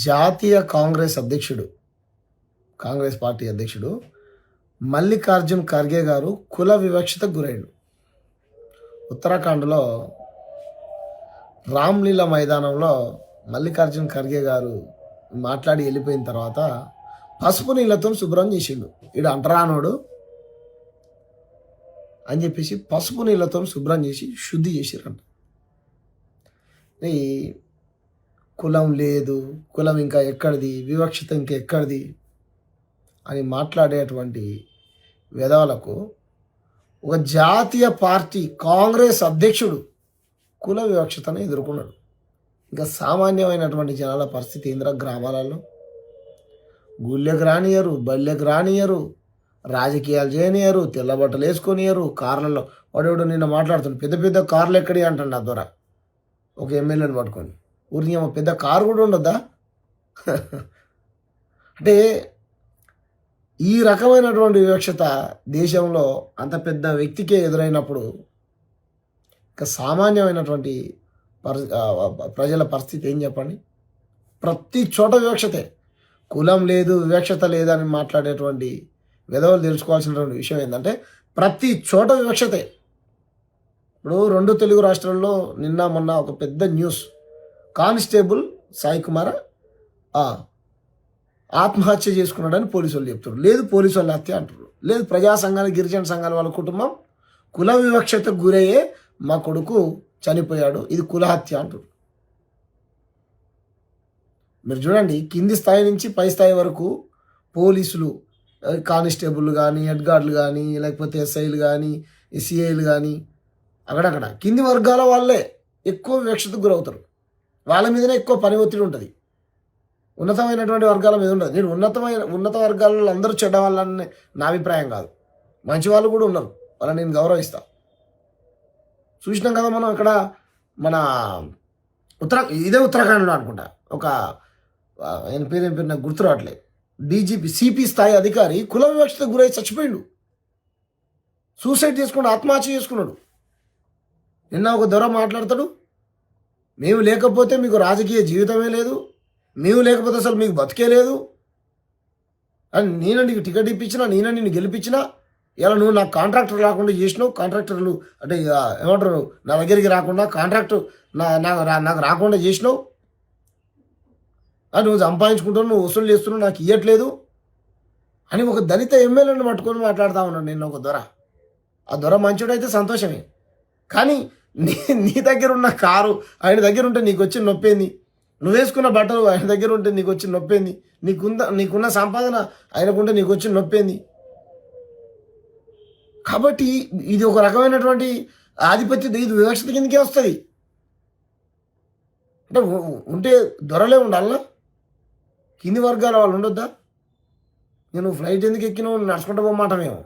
జాతీయ కాంగ్రెస్ పార్టీ అధ్యక్షుడు మల్లికార్జున్ ఖర్గే గారు కుల వివక్షతకు గురైండు. ఉత్తరాఖండ్లో రామ్లీలా మైదానంలో మల్లికార్జున్ ఖర్గే గారు మాట్లాడి వెళ్ళిపోయిన తర్వాత పసుపు నీళ్ళతో శుభ్రం చేసిండు. ఈడు అంటరానోడు అని చెప్పేసి పసుపు నీళ్ళతో శుభ్రం చేసి శుద్ధి చేసిరంట. ఈ కులం లేదు, కులం ఇంకా ఎక్కడిది, వివక్షత ఇంకా ఎక్కడిది అని మాట్లాడేటువంటి వెధవలకు ఒక జాతీయ పార్టీ కాంగ్రెస్ అధ్యక్షుడు కుల వివక్షతను ఎదుర్కొన్నాడు. ఇంకా సామాన్యమైనటువంటి జనాల పరిస్థితి ఏంద్ర గ్రామాలలో గుళ్ళెకు రానియరు, బళ్ళెకు రానియరు, రాజకీయాలు చేయనియరు, తెల్లబట్టలు వేసుకొనియరు, కార్లలో వాడేవాడు నిన్న మాట్లాడుతున్నాడు. పెద్ద పెద్ద కార్లు ఎక్కడి అంటాడు నా ద్వారా ఒక ఎమ్మెల్యేని పట్టుకొని. ఊరికి పెద్ద కారు కూడా ఉండొద్దా? అంటే ఈ రకమైనటువంటి వివక్షత దేశంలో అంత పెద్ద వ్యక్తికే ఎదురైనప్పుడు ఇంకా సామాన్యమైనటువంటి ప్రజల పరిస్థితి ఏం చెప్పండి? ప్రతి చోట వివక్షతే. కులం లేదు, వివక్షత లేదని మాట్లాడేటువంటి విధవలు తెలుసుకోవాల్సినటువంటి విషయం ఏంటంటే ప్రతి చోట వివక్షతే. ఇప్పుడు 2 తెలుగు రాష్ట్రాల్లో నిన్న మొన్న ఒక పెద్ద న్యూస్, కానిస్టేబుల్ సాయి కుమార్ ఆత్మహత్య చేసుకున్నాడని పోలీసు వాళ్ళు చెప్తారు. లేదు పోలీసు వాళ్ళు హత్య అంటారు. లేదు ప్రజా సంఘాలు, గిరిజన సంఘాల వాళ్ళ కుటుంబం కుల వివక్షతకు గురయ్యే మా కొడుకు చనిపోయాడు, ఇది కుల హత్య అంటారు. మీరు చూడండి, కింది స్థాయి నుంచి పై స్థాయి వరకు పోలీసులు, కానిస్టేబుల్ కానీ, హెడ్ గార్డులు కానీ, లేకపోతే ఎస్ఐలు కానీ, సిఐలు కానీ, అక్కడక్కడ కింది వర్గాల వాళ్ళే ఎక్కువ వివక్షతకు గురవుతారు. వాళ్ళ మీదనే ఎక్కువ పని ఒత్తిడి ఉంటుంది. ఉన్నతమైనటువంటి వర్గాల మీద ఉండదు. నేను ఉన్నత వర్గాలలో అందరూ చెడ్డ వాళ్ళని నా అభిప్రాయం కాదు. మంచి వాళ్ళు కూడా ఉన్నారు, వాళ్ళని నేను గౌరవిస్తా. చూసినాం కదా మనం ఇక్కడ మన ఇదే ఉత్తరాఖండ్లో అనుకుంటా ఒక ఆయన పేరు నాకు గుర్తు రావట్లేదు, డీజీపీ సిపి స్థాయి అధికారి కుల వివక్షతకు గురై చచ్చిపోయిండు. సూసైడ్ చేసుకున్నాడు, ఆత్మహత్య చేసుకున్నాడు. నిన్న ఒక దొర మాట్లాడతాడు, మేము లేకపోతే మీకు రాజకీయ జీవితమే లేదు, మేము లేకపోతే అసలు మీకు బతికే లేదు అని. నేను నీకు టికెట్ ఇప్పించినా, నేనే నిన్ను గెలిపించినా, ఇలా నువ్వు నాకు కాంట్రాక్టర్ రాకుండా చేసినావు. కాంట్రాక్టర్లు అంటే ఏమంటారు, నా దగ్గరికి రాకుండా కాంట్రాక్టు నాకు రాకుండా చేసినావు అని నువ్వు సంపాదించుకుంటావు, నువ్వు వసూలు చేస్తున్నావు, నాకు ఇవ్వట్లేదు అని ఒక దళిత ఎమ్మెల్యేని పట్టుకొని మాట్లాడుతూ ఉన్నాడు నిన్న ఒక దొర. ఆ దొర మంచోడైతే సంతోషమే, కానీ నీ దగ్గర ఉన్న కారు ఆయన దగ్గర ఉంటే నీకు వచ్చి నొప్పేంది? నువ్వు వేసుకున్న బట్టలు ఆయన దగ్గర ఉంటే నీకు వచ్చి నొప్పేంది? నీకున్న సంపాదన ఆయనకుంటే నీకు వచ్చి నొప్పేంది? కాబట్టి ఇది ఒక రకమైనటువంటి ఆధిపత్య, ఇది వివక్షత కిందకే వస్తుంది. అంటే ఉంటే దొరలే ఉండాలనా? కింది వర్గాల వాళ్ళు ఉండొద్దా? నేను ఫ్లైట్ ఎందుకు ఎక్కినావు, నడుచుకుంటూ పోమాటమేమో.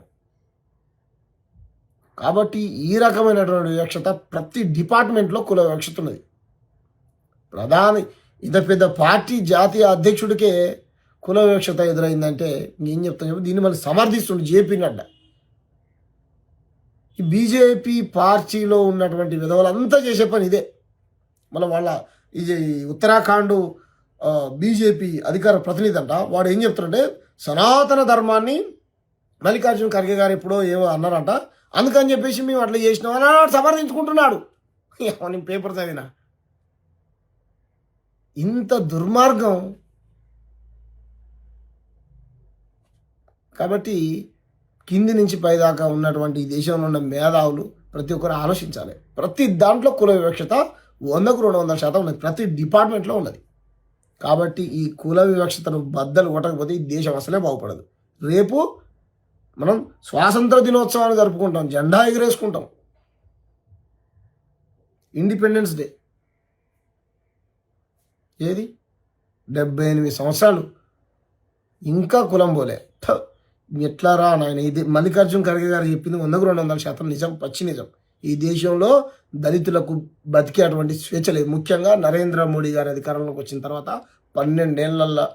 కాబట్టి ఈ రకమైనటువంటి వివక్షత ప్రతి డిపార్ట్మెంట్లో కుల వివక్షత ఉన్నది. ప్రధాని ఇంత పెద్ద పార్టీ జాతీయ అధ్యక్షుడికే కుల వివక్షత ఎదురైందంటే ఏం చెప్తాను చెప్పి దీన్ని మళ్ళీ సమర్థిస్తుండే జేపీ నడ్డా. ఈ బీజేపీ పార్టీలో ఉన్నటువంటి విధవలంతా చేసే పని ఇదే. మళ్ళీ వాళ్ళ ఇది ఉత్తరాఖండ్ బీజేపీ అధికార ప్రతినిధి అంట, వాడు ఏం చెప్తాడంటే సనాతన ధర్మాన్ని మల్లికార్జున ఖర్గే గారు ఎప్పుడో ఏమో అన్నారంట, అందుకని చెప్పేసి మేము అట్లా చేసినాం అని సమర్థించుకుంటున్నాడు. నేను పేపర్ చదివినా. ఇంత దుర్మార్గం. కాబట్టి కింది నుంచి పైదాకా ఉన్నటువంటి ఈ దేశంలో ఉన్న మేధావులు ప్రతి ఒక్కరు ఆలోచించాలి. ప్రతి దాంట్లో కుల వివక్షత 100కు 200% ఉన్నది, ప్రతి డిపార్ట్మెంట్లో ఉన్నది. కాబట్టి ఈ కుల వివక్షతను బద్దలు కొట్టకపోతే ఈ దేశం అసలే బాగుపడదు. రేపు మనం స్వాతంత్ర దినోత్సవాన్ని జరుపుకుంటాం, జెండా ఎగరేసుకుంటాం, ఇండిపెండెన్స్ డే. ఏది 78 సంవత్సరాలు ఇంకా కులం పోలే. ఎట్లా రా నాయన? ఇది మల్లికార్జున ఖర్గే గారు చెప్పింది 100కు 200% నిజం, పచ్చి నిజం. ఈ దేశంలో దళితులకు బతికే అటువంటి స్వేచ్ఛ లేదు. ముఖ్యంగా నరేంద్ర మోడీ గారి అధికారంలోకి వచ్చిన తర్వాత 12 ఏళ్లలో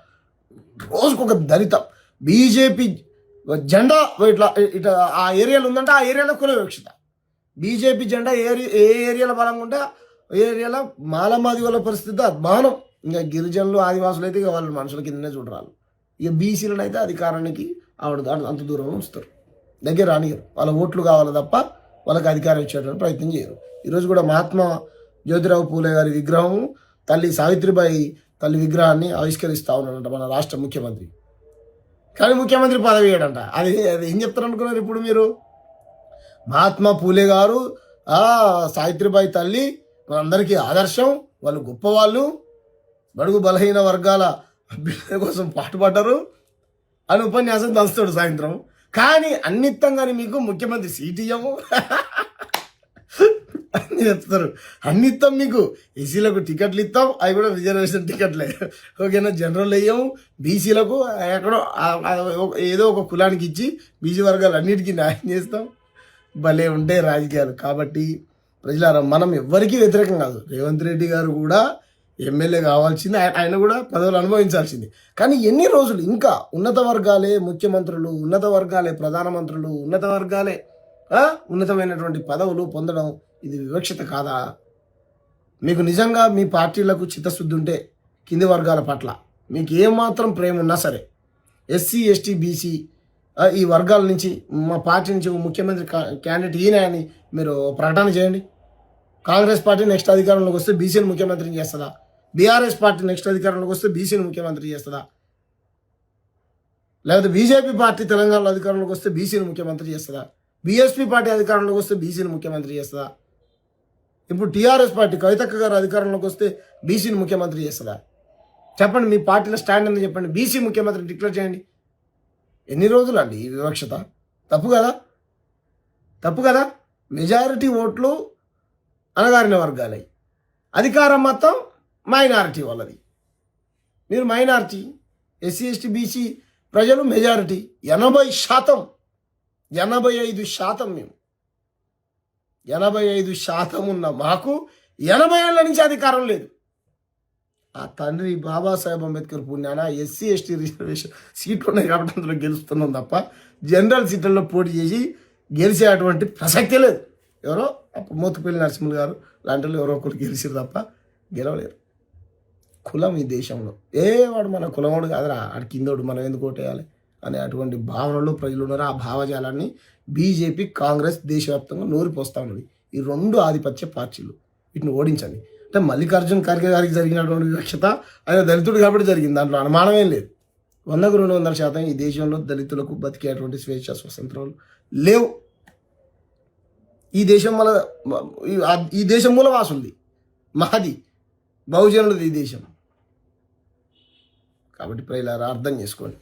రోజుకొక దళిత బీజేపీ జెండా ఇట్లా ఆ ఏరియాలో ఉందంటే ఆ ఏరియాలో కుల వివక్షత. బీజేపీ జెండా ఏ ఏరియాలో బలంగా ఉంటే ఏ ఏరియాలో మాలమాది వాళ్ళ పరిస్థితి అద్మానం. ఇంకా గిరిజనులు ఆదివాసులు అయితే ఇక వాళ్ళ మనుషుల కిందనే చూడరాలు. ఇక బీసీలను అయితే అధికారానికి అంత దూరం ఉంచుతారు, దగ్గర రానియరు. వాళ్ళ ఓట్లు కావాలి తప్ప వాళ్ళకి అధికారం ఇచ్చేటువంటి ప్రయత్నం చేయరు. ఈరోజు కూడా మహాత్మా జ్యోతిరావు పూలే గారి విగ్రహం, తల్లి సావిత్రిబాయి తల్లి విగ్రహాన్ని ఆవిష్కరిస్తూ ఉన్నాడంట మన రాష్ట్ర ముఖ్యమంత్రి. కానీ ముఖ్యమంత్రి పదవి ఇయ్యడంట. అది ఏం చెప్తారు అనుకున్నారు ఇప్పుడు మీరు? మహాత్మా పూలే గారు సావిత్రిబాయి తల్లి మనందరికీ ఆదర్శం, వాళ్ళు గొప్పవాళ్ళు, బడుగు బలహీన వర్గాల అభ్యున్నతి కోసం పాటుపడ్డారు అని ఉపన్యాసం దంచుతాడు సాయంత్రం. కానీ అన్నిత్తంగాని మీకు ముఖ్యమంత్రి సీట్ ఇయ్యము అని చెప్తారు. అన్నిత్తం మీకు ఎస్సీలకు టికెట్లు ఇస్తాం, అవి కూడా రిజర్వేషన్ టికెట్లే, ఓకేనా. జనరల్ వేయము, బీసీలకు ఎక్కడో ఏదో ఒక కులానికి ఇచ్చి బీసీ వర్గాలు అన్నిటికీ న్యాయం చేస్తాం. భలే ఉంటాయి రాజకీయాలు. కాబట్టి ప్రజలారా, మనం ఎవ్వరికీ వ్యతిరేకం కాదు. రేవంత్ రెడ్డి గారు కూడా ఎమ్మెల్యే కావాల్సింది, ఆయన కూడా పదవులు అనుభవించాల్సింది. కానీ ఎన్ని రోజులు ఇంకా ఉన్నత వర్గాలే ముఖ్యమంత్రులు, ఉన్నత వర్గాలే ప్రధానమంత్రులు, ఉన్నత వర్గాలే ఉన్నతమైనటువంటి పదవులు పొందడం, ఇది వివక్షత కాదా? మీకు నిజంగా మీ పార్టీలకు చిత్తశుద్ధి ఉంటే కింది వర్గాల పట్ల మీకు ఏమాత్రం ప్రేమ ఉన్నా సరే, ఎస్సీ ఎస్టీ బీసీ ఈ వర్గాల నుంచి మా పార్టీ నుంచి ముఖ్యమంత్రి క్యాండిడేట్ ఈయన అని మీరు ప్రకటన చేయండి. కాంగ్రెస్ పార్టీ నెక్స్ట్ అధికారంలోకి వస్తే బీసీని ముఖ్యమంత్రిని చేస్తుందా? బీఆర్ఎస్ పార్టీ నెక్స్ట్ అధికారంలోకి వస్తే బీసీని ముఖ్యమంత్రి చేస్తుందా? లేకపోతే బీజేపీ పార్టీ తెలంగాణలో అధికారంలోకి వస్తే బీసీని ముఖ్యమంత్రి చేస్తుందా? బీఎస్పీ పార్టీ అధికారంలోకి వస్తే బీసీని ముఖ్యమంత్రి చేస్తుందా? ఇప్పుడు టీఆర్ఎస్ పార్టీ కవితక్క గారు అధికారంలోకి వస్తే బీసీని ముఖ్యమంత్రి చేస్తుందా? చెప్పండి, మీ పార్టీలో స్టాండ్ అని చెప్పండి. బీసీ ముఖ్యమంత్రి డిక్లేర్ చేయండి. ఎన్ని రోజులు అండి ఈ వివక్షత? తప్పు కదా, తప్పు కదా. మెజారిటీ ఓట్లు అణగారిన వర్గాలై, అధికారం మొత్తం మైనారిటీ వాళ్ళది. మీరు మైనారిటీ, ఎస్సీ ఎస్టీ బీసీ ప్రజలు మెజారిటీ. 80%, 85% మేము, 85% ఉన్న మాకు 80 ఏళ్ళ నుంచి అధికారం లేదు. ఆ తండ్రి బాబాసాహెబ్ అంబేద్కర్ పుణ్యాన ఎస్సీ ఎస్టీ రిజర్వేషన్ సీట్లు ఉన్నాయి కాబట్టి అందులో గెలుస్తున్నాం తప్ప జనరల్ సీట్లలో పోటీ చేసి గెలిచేటువంటి ప్రసక్తే లేదు. ఎవరో అప్పుడు మోతుపల్లి నరసింహులు గారు లాంటి వాళ్ళు ఎవరో ఒకరు గెలిచారు తప్ప గెలవలేరు. కులం ఈ దేశంలో వాడు మన కులమోడు కాదురా, ఆడు కిందోడు, మనం ఎందుకు ఓటేయాలి అనే అటువంటి భావనలు ప్రజలు ఉన్నారు. ఆ భావజాలాన్ని బీజేపీ కాంగ్రెస్ దేశవ్యాప్తంగా నూరిపోస్తూ ఉన్నది. ఈ 2 ఆధిపత్య పార్టీలు, వీటిని ఓడించండి. అంటే మల్లికార్జున ఖర్గే గారికి జరిగినటువంటి వివక్షత ఆయన దళితుడు కాబట్టి జరిగింది, దాంట్లో అనుమానమేం లేదు. 100కు 200% ఈ దేశంలో దళితులకు బతికేటువంటి స్వేచ్ఛ స్వతంత్రాలు లేవు. ఈ దేశం మూలవాసుంది, మాది బహుజనులది ఈ దేశం. కాబట్టి ప్రజలారా అర్థం చేసుకోండి.